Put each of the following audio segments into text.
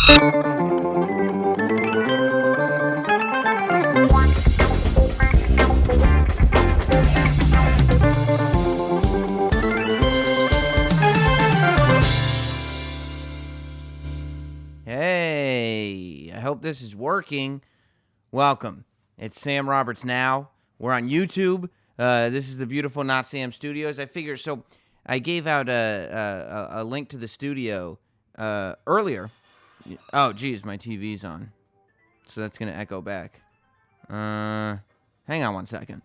Hey, I hope this is working. Welcome. It's Sam Roberts Now. We're on YouTube. This is the beautiful Not Sam Studios. I figured, so I gave out a link to the studio earlier. Oh, geez, my TV's on. So that's going to echo back. Hang on one second.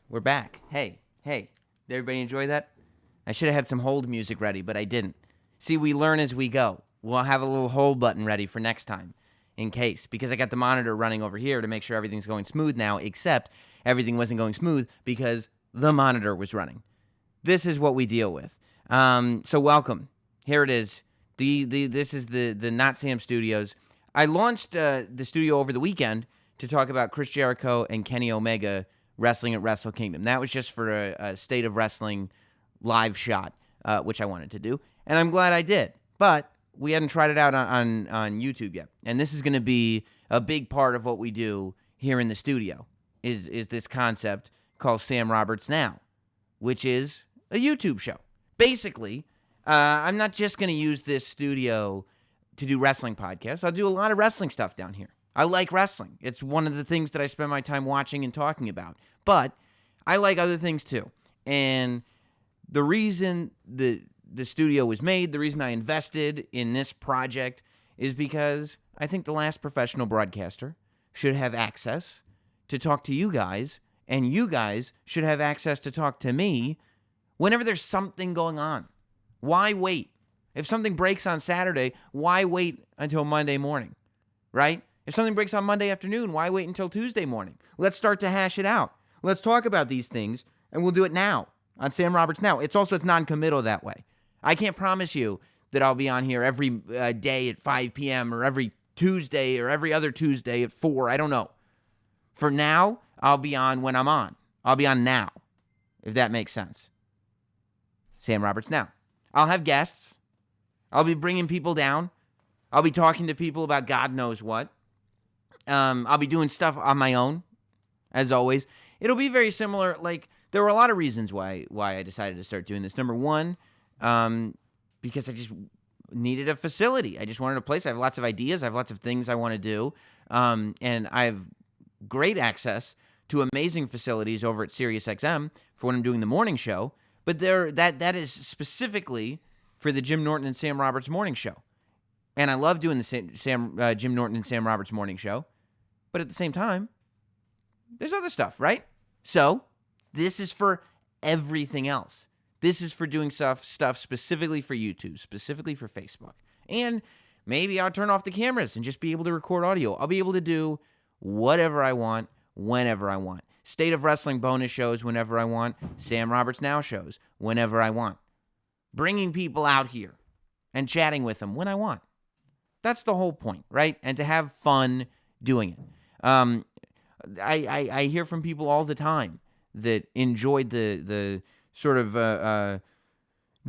We're back. Hey, did everybody enjoy that? I should have had some hold music ready, but I didn't. See, we learn as we go. We'll have a little hold button ready for next time, in case, because I got the monitor running over here to make sure everything's going smooth now, except everything wasn't going smooth because the monitor was running. This is what we deal with. So welcome. Here it is. This is the Not Sam Studios. I launched the studio over the weekend to talk about Chris Jericho and Kenny Omega wrestling at Wrestle Kingdom. That was just for a State of Wrestling live shot, which I wanted to do, and I'm glad I did. But we hadn't tried it out on YouTube yet, and this is going to be a big part of what we do here in the studio. Is this concept called Sam Roberts Now, which is a YouTube show. Basically, I'm not just going to use this studio to do wrestling podcasts. I'll do a lot of wrestling stuff down here. I like wrestling. It's one of the things that I spend my time watching and talking about. But I like other things too. And the reason the studio was made, the reason I invested in this project is because I think the last professional broadcaster should have access to talk to you guys, and you guys should have access to talk to me whenever there's something going on. Why wait? If something breaks on Saturday, why wait until Monday morning, right? If something breaks on Monday afternoon, why wait until Tuesday morning? Let's start to hash it out. Let's talk about these things, and we'll do it now on Sam Roberts Now. It's non-committal that way. I can't promise you that I'll be on here every day at 5 p.m. or every Tuesday or every other Tuesday at 4. I don't know. For now, I'll be on when I'm on. I'll be on now, if that makes sense. Sam Roberts Now. I'll have guests. I'll be bringing people down. I'll be talking to people about God knows what. I'll be doing stuff on my own, as always. It'll be very similar. Like, there were a lot of reasons why I decided to start doing this. Number one, because I just needed a facility. I just wanted a place. I have lots of ideas. I have lots of things I want to do. And I have great access to amazing facilities over at SiriusXM for when I'm doing the morning show. But that is specifically for the Jim Norton and Sam Roberts morning show. And I love doing the Jim Norton and Sam Roberts morning show. But at the same time, there's other stuff, right? So this is for everything else. This is for doing stuff specifically for YouTube, specifically for Facebook. And maybe I'll turn off the cameras and just be able to record audio. I'll be able to do whatever I want, whenever I want. State of Wrestling bonus shows whenever I want. Sam Roberts Now shows whenever I want. Bringing people out here and chatting with them when I want. That's the whole point, right? And to have fun doing it. I hear from people all the time that enjoyed the sort of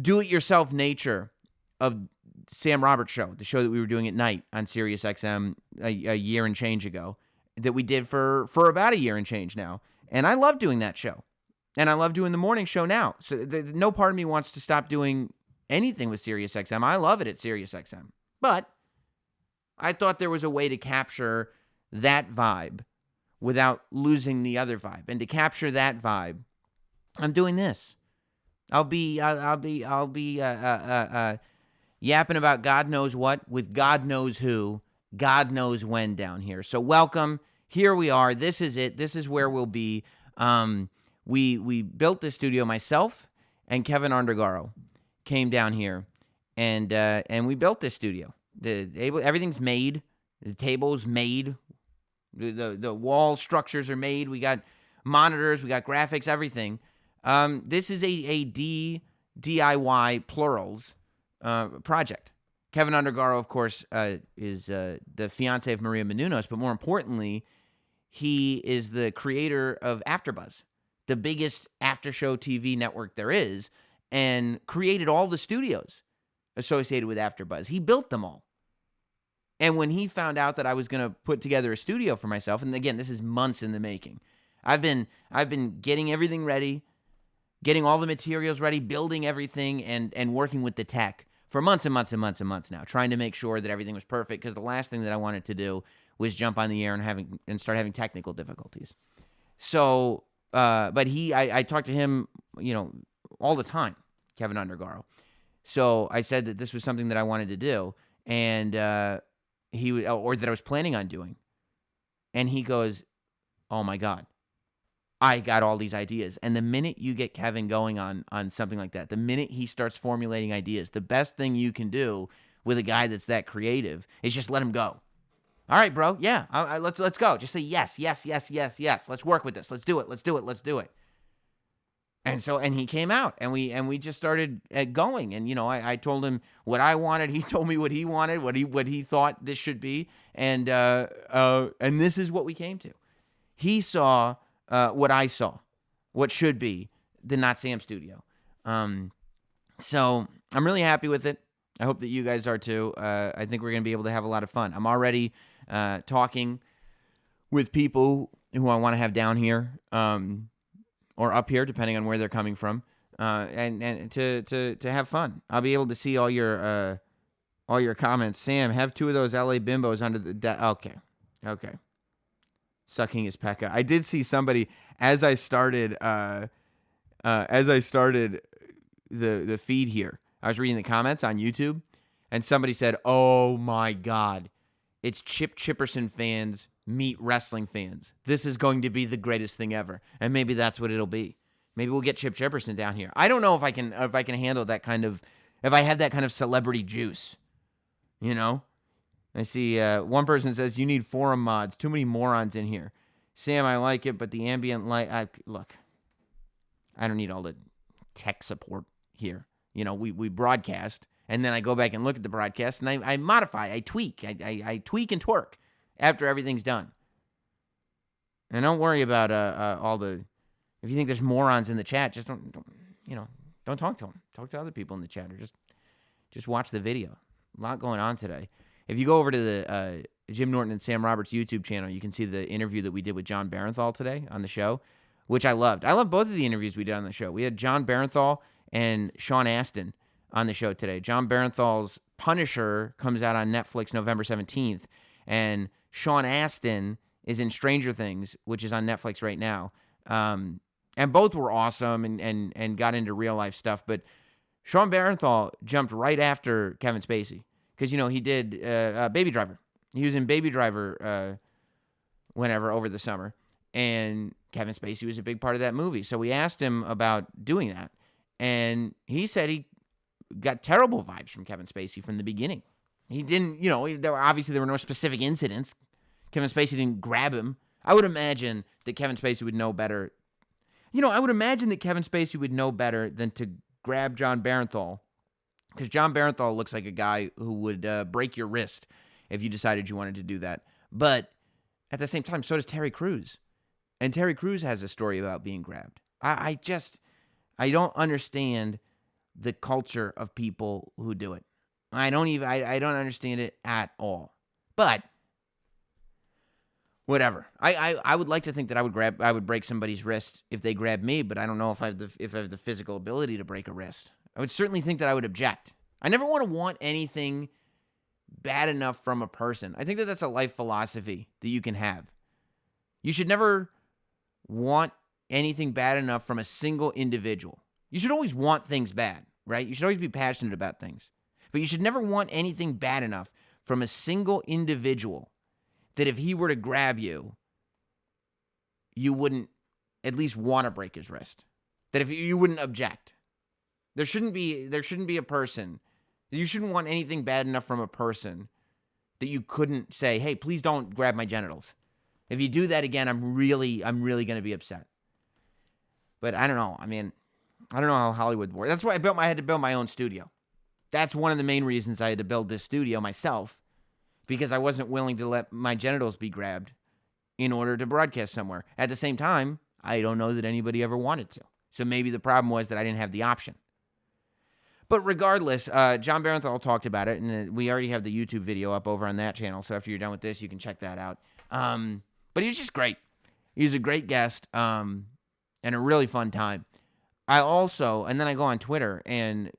do-it-yourself nature of Sam Roberts Show, the show that we were doing at night on SiriusXM a year and change ago, that we did for about a year and change now. And I love doing that show. And I love doing the morning show now. So no part of me wants to stop doing anything with SiriusXM. I love it at SiriusXM. But I thought there was a way to capture that vibe without losing the other vibe. And to capture that vibe, I'm doing this. I'll be yapping about God knows what with God knows who, God knows when down here. So welcome. Here we are. This is it. This is where we'll be. We built this studio. Myself and Kevin Undergaro came down here, and we built this studio. Everything's made. The table's made. The wall structures are made. We got monitors. We got graphics. Everything. This is a DIY plurals project. Kevin Undergaro, of course, is the fiance of Maria Menounos, but more importantly, he is the creator of AfterBuzz, the biggest after-show TV network there is, and created all the studios associated with AfterBuzz. He built them all. And when he found out that I was going to put together a studio for myself, and again, this is months in the making. I've been getting everything ready, getting all the materials ready, building everything, and working with the tech for months and months and months and months now, trying to make sure that everything was perfect, because the last thing that I wanted to do was jump on the air and start having technical difficulties. So, but I talked to him, all the time, Kevin Undergaro. So I said that this was something that I wanted to do, and that I was planning on doing. And he goes, "Oh my God, I got all these ideas." And the minute you get Kevin going on something like that, the minute he starts formulating ideas, the best thing you can do with a guy that's that creative is just let him go. All right, bro. Yeah, let's go. Just say yes, yes, yes, yes, yes. Let's work with this. Let's do it. Let's do it. Let's do it. And he came out, and we just started going. And I told him what I wanted. He told me what he wanted, what he thought this should be, and this is what we came to. He saw what I saw, what should be the Not Sam studio. So I'm really happy with it. I hope that you guys are too. I think we're going to be able to have a lot of fun. I'm already talking with people who I want to have down here or up here, depending on where they're coming from, and to have fun. I'll be able to see all your comments. Sam, have 2 of those LA bimbos under the okay. Sucking his peca. I did see somebody as I started the feed here. I was reading the comments on YouTube, and somebody said, "Oh my God, it's Chip Chipperson fans meet wrestling fans. This is going to be the greatest thing ever." And maybe that's what it'll be. Maybe we'll get Chip Chipperson down here. I don't know if I can handle that kind of, if I have that kind of celebrity juice. I see one person says, "You need forum mods. Too many morons in here." Sam, I like it, but the ambient light. Look, I don't need all the tech support here. We broadcast, and then I go back and look at the broadcast, and I modify, I tweak, I tweak and twerk after everything's done. And don't worry about all the. If you think there's morons in the chat, just don't talk to them. Talk to other people in the chat, or just watch the video. A lot going on today. If you go over to the Jim Norton and Sam Roberts YouTube channel, you can see the interview that we did with John Barenthal today on the show, which I loved. I love both of the interviews we did on the show. We had John Barenthal and Sean Astin on the show today. John Barenthal's Punisher comes out on Netflix November 17th, and Sean Astin is in Stranger Things, which is on Netflix right now. And both were awesome and got into real life stuff. But Sean Barenthal jumped right after Kevin Spacey because, he did Baby Driver. He was in Baby Driver over the summer. And Kevin Spacey was a big part of that movie. So we asked him about doing that. And he said he got terrible vibes from Kevin Spacey from the beginning. He didn't, there were no specific incidents. Kevin Spacey didn't grab him. I would imagine that Kevin Spacey would know better. I would imagine that Kevin Spacey would know better than to grab John Barenthal, because John Barenthal looks like a guy who would break your wrist if you decided you wanted to do that. But at the same time, so does Terry Crews. And Terry Crews has a story about being grabbed. I don't understand the culture of people who do it. I don't understand it at all. But whatever. I would like to think that I would break somebody's wrist if they grabbed me, but I don't know if I have the physical ability to break a wrist. I would certainly think that I would object. I never want anything bad enough from a person. I think that that's a life philosophy that you can have. You should never want anything bad enough from a single individual. You should always want things bad, right? You should always be passionate about things. But you should never want anything bad enough from a single individual that if he were to grab you, you wouldn't at least want to break his wrist. That if you wouldn't object. There shouldn't be a person. You shouldn't want anything bad enough from a person that you couldn't say, "Hey, please don't grab my genitals. If you do that again, I'm really going to be upset." But I don't know. I mean, I don't know how Hollywood works. That's why I had to build my own studio. That's one of the main reasons I had to build this studio myself, because I wasn't willing to let my genitals be grabbed in order to broadcast somewhere. At the same time, I don't know that anybody ever wanted to. So maybe the problem was that I didn't have the option. But regardless, John Barenthal talked about it, and we already have the YouTube video up over on that channel. So after you're done with this, you can check that out. But he was just great. He was a great guest, and a really fun time. And then I go on Twitter, and,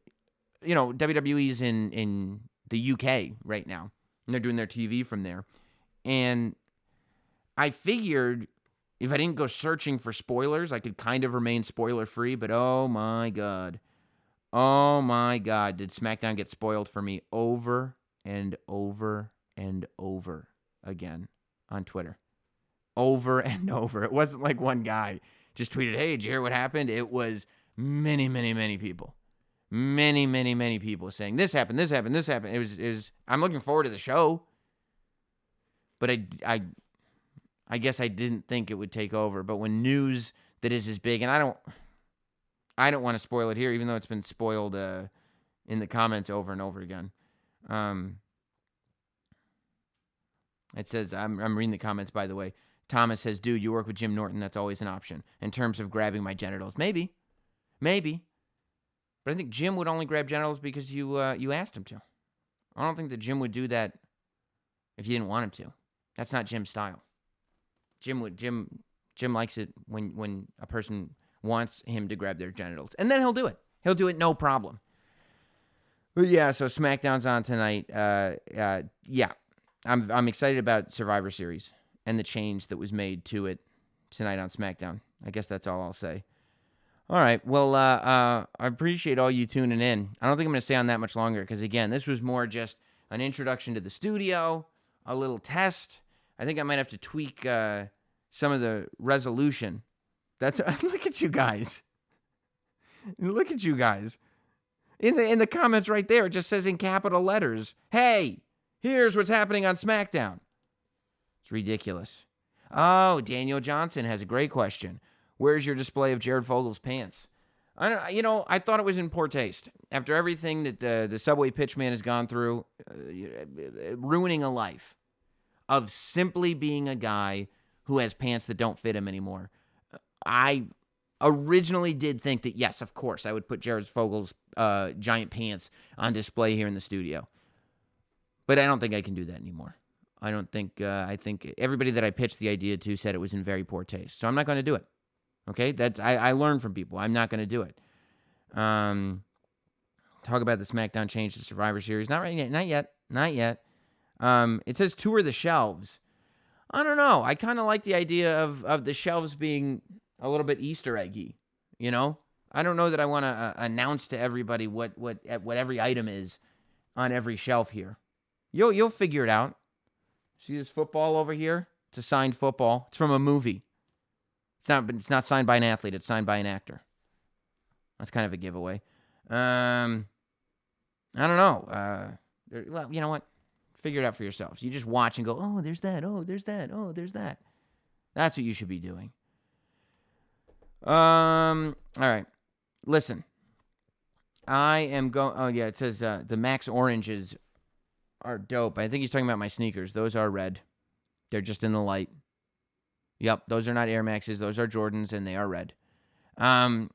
WWE's in the UK right now, and they're doing their TV from there. And I figured if I didn't go searching for spoilers, I could kind of remain spoiler-free, but oh my God, did SmackDown get spoiled for me over and over and over again on Twitter. Over and over. It wasn't like one guy just tweeted, hey, did you hear what happened? It was many, many, many people. Many, many, many people saying, this happened, this happened, this happened. It was. I'm looking forward to the show. But I guess I didn't think it would take over. But when news that is as big, and I don't want to spoil it here, even though it's been spoiled in the comments over and over again. It says, I'm reading the comments, by the way. Thomas says, dude, you work with Jim Norton. That's always an option. In terms of grabbing my genitals. Maybe. But I think Jim would only grab genitals because you asked him to. I don't think that Jim would do that if you didn't want him to. That's not Jim's style. Jim likes it when a person wants him to grab their genitals. And then he'll do it. He'll do it no problem. But yeah, so SmackDown's on tonight. Yeah. I'm excited about Survivor Series and the change that was made to it tonight on SmackDown. I guess that's all I'll say. All right. Well, I appreciate all you tuning in. I don't think I'm going to stay on that much longer because, again, this was more just an introduction to the studio, a little test. I think I might have to tweak some of the resolution. Look at you guys. Look at you guys. In the comments right there, it just says in capital letters, hey, here's what's happening on SmackDown. It's ridiculous. Oh, Daniel Johnson has a great question. Where's your display of Jared Fogel's pants? I thought it was in poor taste. After everything that the Subway Pitchman has gone through, ruining a life of simply being a guy who has pants that don't fit him anymore. I originally did think that, yes, of course, I would put Jared Fogel's giant pants on display here in the studio. But I don't think I can do that anymore. I think everybody that I pitched the idea to said it was in very poor taste. So I'm not going to do it. Okay? I learned from people. I'm not going to do it. Talk about the SmackDown change to Survivor Series. Not yet. It says tour the shelves. I don't know. I kind of like the idea of the shelves being a little bit Easter eggy, I don't know that I want to announce to everybody what every item is on every shelf here. You'll figure it out. See this football over here? It's a signed football. It's from a movie. It's not signed by an athlete. It's signed by an actor. That's kind of a giveaway. I don't know. Well, you know what? Figure it out for yourselves. You just watch and go, oh, there's that. Oh, there's that. Oh, there's that. That's what you should be doing. All right. Listen. I am going. Oh, yeah. It says the Max Oranges are dope. I think he's talking about my sneakers. Those are red. They're just in the light. Yep. Those are not Air Maxes. Those are Jordans, and they are red. I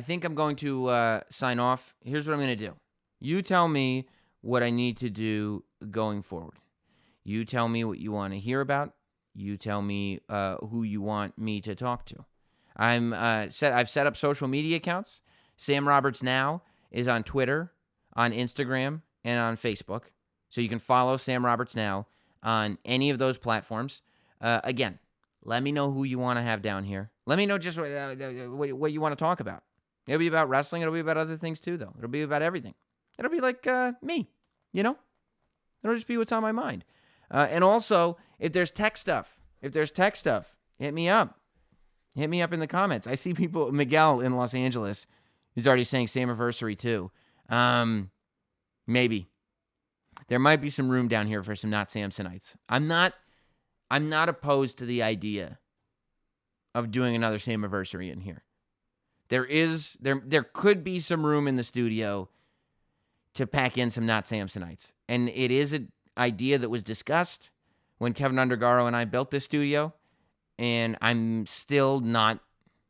think I'm going to sign off. Here's what I'm going to do. You tell me what I need to do going forward. You tell me what you want to hear about. You tell me who you want me to talk to. I've set up social media accounts. Sam Roberts Now is on Twitter, on Instagram, and on Facebook. So you can follow Sam Roberts Now on any of those platforms. Again, let me know who you want to have down here. Let me know just what you want to talk about. It'll be about wrestling. It'll be about other things too, though. It'll be about everything. It'll be like me, It'll just be what's on my mind. And also, if there's tech stuff, hit me up. Hit me up in the comments. I see people, Miguel in Los Angeles, who's already saying Samiversary too. Maybe. There might be some room down here for some Not Samsonites. I'm not opposed to the idea of doing another Samiversary in here. There could be some room in the studio to pack in some Not Samsonites. And it is an idea that was discussed when Kevin Undergaro and I built this studio, and I'm still not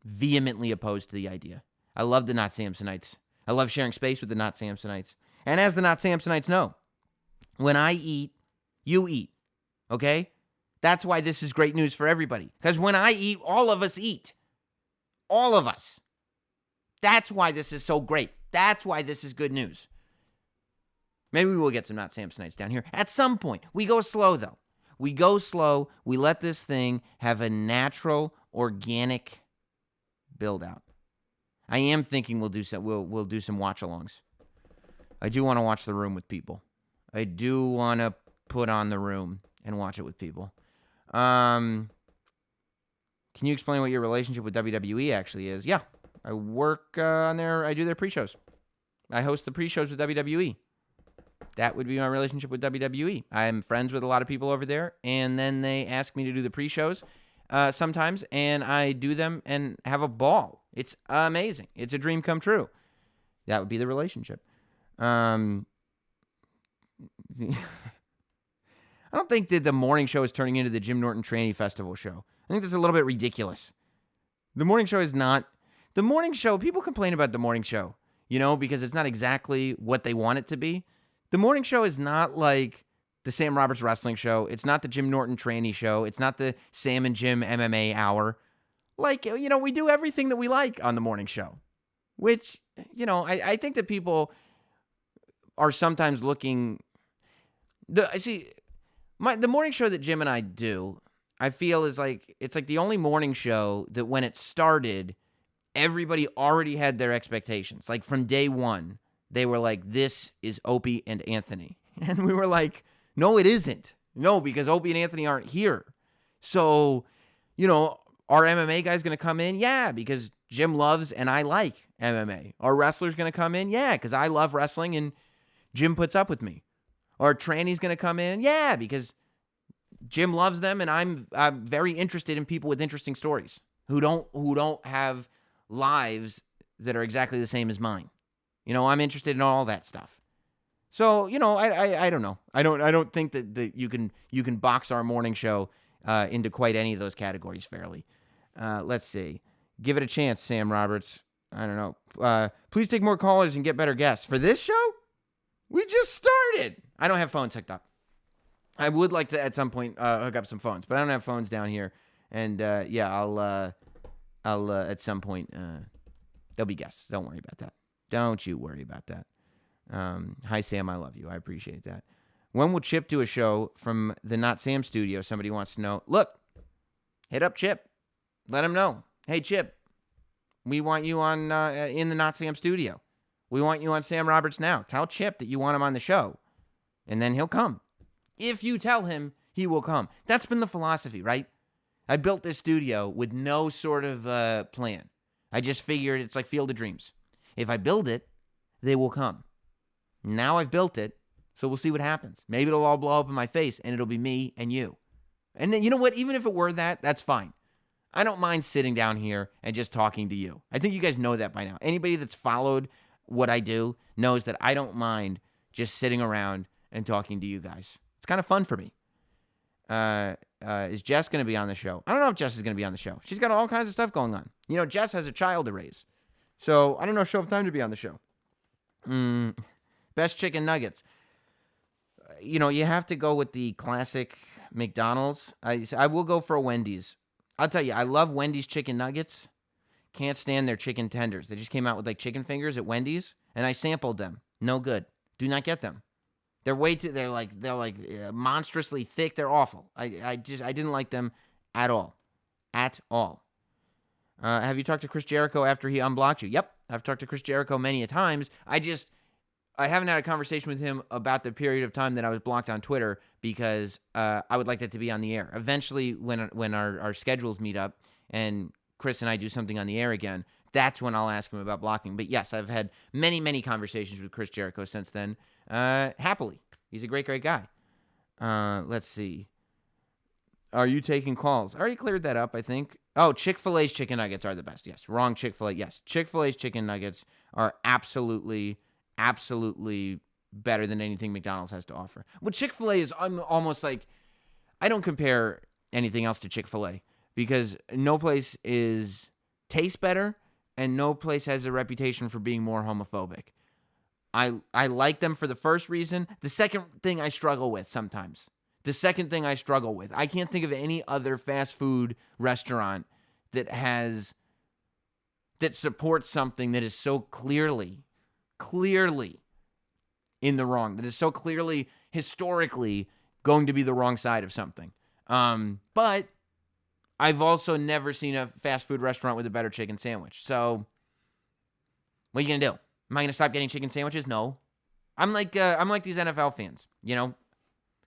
vehemently opposed to the idea. I love the Not Samsonites. I love sharing space with the Not Samsonites. And as the Not Samsonites know, when I eat, you eat, okay? That's why this is great news for everybody. Because when I eat, all of us eat. All of us. That's why this is so great. That's why this is good news. Maybe we will get some Not Samsonites down here at some point. We go slow, though. We go slow. We let this thing have a natural, organic build-out. I am thinking we'll do some watch-alongs. I do want to watch The Room with people. I do want to put on The Room and watch it with people. Can you explain what your relationship with WWE actually is? Yeah, I work on I do their pre-shows. I host the pre-shows with WWE. That would be my relationship with WWE. I'm friends with a lot of people over there, and then they ask me to do the pre-shows sometimes, and I do them and have a ball. It's amazing. It's a dream come true. That would be the relationship. I don't think that the morning show is turning into the Jim Norton Tranny Festival show. I think that's a little bit ridiculous. The morning show is not... The morning show, people complain about the morning show, because it's not exactly what they want it to be. The morning show is not like the Sam Roberts Wrestling Show. It's not the Jim Norton Tranny Show. It's not the Sam and Jim MMA Hour. Like, we do everything that we like on the morning show, which, I think that people are sometimes looking... the morning show that Jim and I do, I feel is like, it's like the only morning show that when it started, everybody already had their expectations. Like from day one, they were like, this is Opie and Anthony. And we were like, no, it isn't. No, because Opie and Anthony aren't here. So, our MMA guy's going to come in? Yeah, because Jim loves and I like MMA. Our wrestler's going to come in? Yeah, because I love wrestling and Jim puts up with me. Our tranny's going to come in? Yeah, because Jim loves them and I'm very interested in people with interesting stories who don't have lives that are exactly the same as mine. I'm interested in all that stuff. So, I don't know. I don't think that you can box our morning show into quite any of those categories fairly. Let's see. Give it a chance, Sam Roberts. I don't know. Please take more callers and get better guests. For this show? We just started. I don't have phones hooked up. I would like to at some point hook up some phones, but I don't have phones down here. And I'll at some point there'll be guests. Don't worry about that. Don't you worry about that. Hi, Sam. I love you. I appreciate that. When will Chip do a show from the Not Sam studio? Somebody wants to know. Look, hit up Chip. Let him know. Hey, Chip, we want you on in the Not Sam studio. We want you on Sam Roberts Now. Tell Chip that you want him on the show, and then he'll come. If you tell him, he will come. That's been the philosophy, right? I built this studio with no sort of plan. I just figured it's like Field of Dreams. If I build it, they will come. Now I've built it, so we'll see what happens. Maybe it'll all blow up in my face, and it'll be me and you. And then, you know what? Even if it were that, that's fine. I don't mind sitting down here and just talking to you. I think you guys know that by now. Anybody that's followed what I do knows that I don't mind just sitting around and talking to you guys. It's kind of fun for me. Is Jess going to be on the show? I don't know if Jess is going to be on the show. She's got all kinds of stuff going on. Jess has a child to raise. So I don't know if she'll have time to be on the show. Best chicken nuggets. You have to go with the classic McDonald's. I will go for a Wendy's. I'll tell you, I love Wendy's chicken nuggets. Can't stand their chicken tenders. They just came out with like chicken fingers at Wendy's, and I sampled them. No good. Do not get them. They're they're like monstrously thick. They're awful. I didn't like them at all. At all. Have you talked to Chris Jericho after he unblocked you? Yep. I've talked to Chris Jericho many a times. I haven't had a conversation with him about the period of time that I was blocked on Twitter because I would like that to be on the air. Eventually, when our schedules meet up and Chris and I do something on the air again, that's when I'll ask him about blocking. But yes, I've had many, many conversations with Chris Jericho since then. Happily. He's a great, great guy. Let's see. Are you taking calls? I already cleared that up, I think. Oh, Chick-fil-A's chicken nuggets are the best. Yes. Wrong Chick-fil-A. Yes. Chick-fil-A's chicken nuggets are absolutely better than anything McDonald's has to offer. Well, Chick-fil-A is almost like, I don't compare anything else to Chick-fil-A because no place tastes better and no place has a reputation for being more homophobic. I like them for the first reason. The second thing I struggle with sometimes. I can't think of any other fast food restaurant that supports something that is so clearly in the wrong, that is so clearly historically going to be the wrong side of something. But I've also never seen a fast food restaurant with a better chicken sandwich. So what are you going to do? Am I going to stop getting chicken sandwiches? No. I'm like these NFL fans,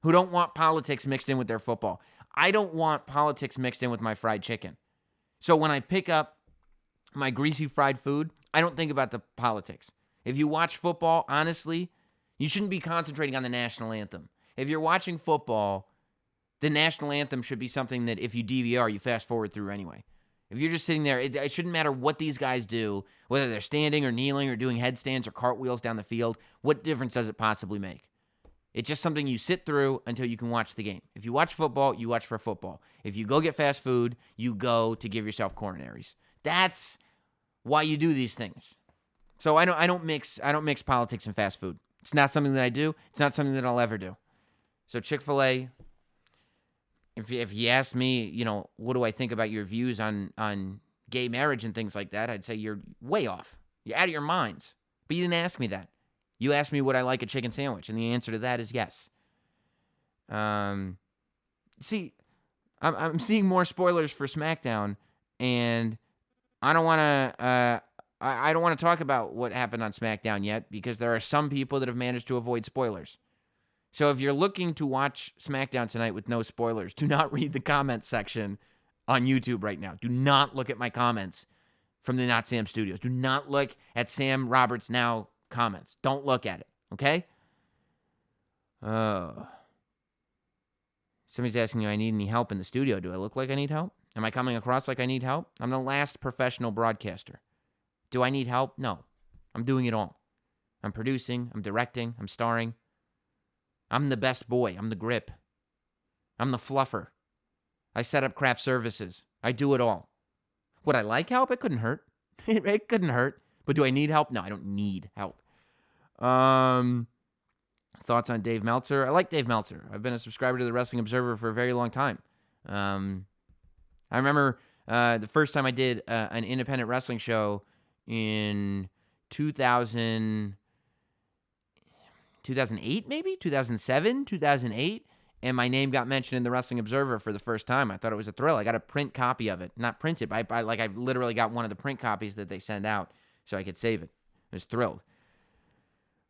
who don't want politics mixed in with their football. I don't want politics mixed in with my fried chicken. So when I pick up my greasy fried food, I don't think about the politics. If you watch football, honestly, you shouldn't be concentrating on the national anthem. If you're watching football, the national anthem should be something that if you DVR, you fast forward through anyway. If you're just sitting there, it shouldn't matter what these guys do, whether they're standing or kneeling or doing headstands or cartwheels down the field. What difference does it possibly make? It's just something you sit through until you can watch the game. If you watch football, you watch for football. If you go get fast food, you go to give yourself coronaries. That's why you do these things. So I don't mix politics and fast food. It's not something that I do. It's not something that I'll ever do. So Chick-fil-A, if you asked me, what do I think about your views on gay marriage and things like that, I'd say you're way off. You're out of your minds. But you didn't ask me that. You asked me would I like a chicken sandwich, and the answer to that is yes. See, I'm seeing more spoilers for SmackDown, and I don't want to. I don't want to talk about what happened on SmackDown yet because there are some people that have managed to avoid spoilers. So if you're looking to watch SmackDown tonight with no spoilers, do not read the comments section on YouTube right now. Do not look at my comments from the Not Sam Studios. Do not look at Sam Roberts Now comments. Don't look at it, okay? Somebody's asking you, I need any help in the studio. Do I look like I need help? Am I coming across like I need help? I'm the last professional broadcaster. Do I need help? No. I'm doing it all. I'm producing. I'm directing. I'm starring. I'm the best boy. I'm the grip. I'm the fluffer. I set up craft services. I do it all. Would I like help? It couldn't hurt. It couldn't hurt. But do I need help? No, I don't need help. Thoughts on Dave Meltzer? I like Dave Meltzer. I've been a subscriber to the Wrestling Observer for a very long time. I remember the first time I did an independent wrestling show in 2008, maybe? 2007, 2008. And my name got mentioned in the Wrestling Observer for the first time. I thought it was a thrill. I got a print copy of it. Not printed, but I literally got one of the print copies that they send out so I could save it. I was thrilled.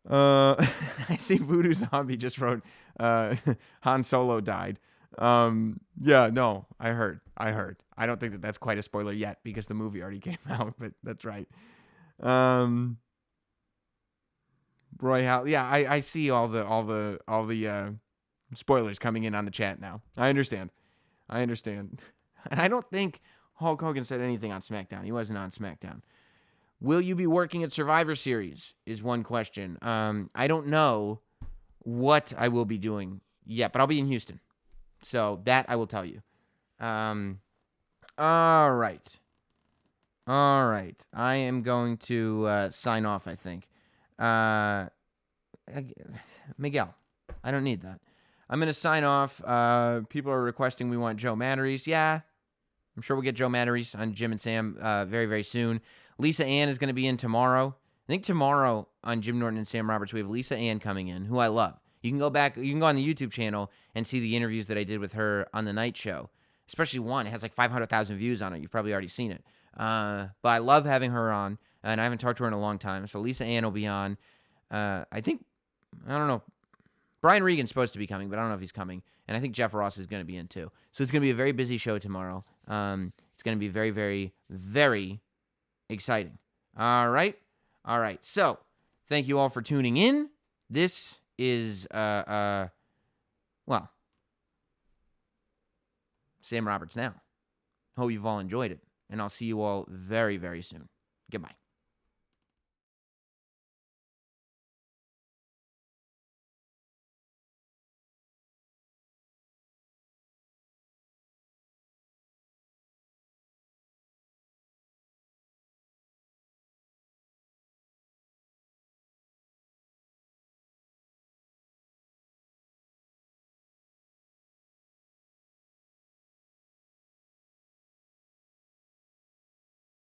I see Voodoo Zombie just wrote Han Solo died. Yeah, no, I heard. I don't think that that's quite a spoiler yet because the movie already came out, but that's right. Roy Howell. Yeah, I see all the spoilers coming in on the chat now. I understand. And I don't think Hulk Hogan said anything on SmackDown. He wasn't on SmackDown. Will you be working at Survivor Series is one question. I don't know what I will be doing yet, but I'll be in Houston. So that I will tell you. All right. I am going to sign off, I think. Miguel, I don't need that. I'm going to sign off. People are requesting we want Joe Matteries. Yeah, I'm sure we'll get Joe Matteries on Jim and Sam very, very soon. Lisa Ann is going to be in tomorrow. I think tomorrow on Jim Norton and Sam Roberts, we have Lisa Ann coming in, who I love. You can go on the YouTube channel and see the interviews that I did with her on the night show. Especially one. It has like 500,000 views on it. You've probably already seen it. But I love having her on, and I haven't talked to her in a long time. So Lisa Ann will be on. I don't know. Brian Regan's supposed to be coming, but I don't know if he's coming. And I think Jeff Ross is going to be in too. So it's going to be a very busy show tomorrow. It's going to be very, very, very exciting. All right. So thank you all for tuning in. This is, Sam Roberts Now. Hope you've all enjoyed it. And I'll see you all very, very soon. Goodbye.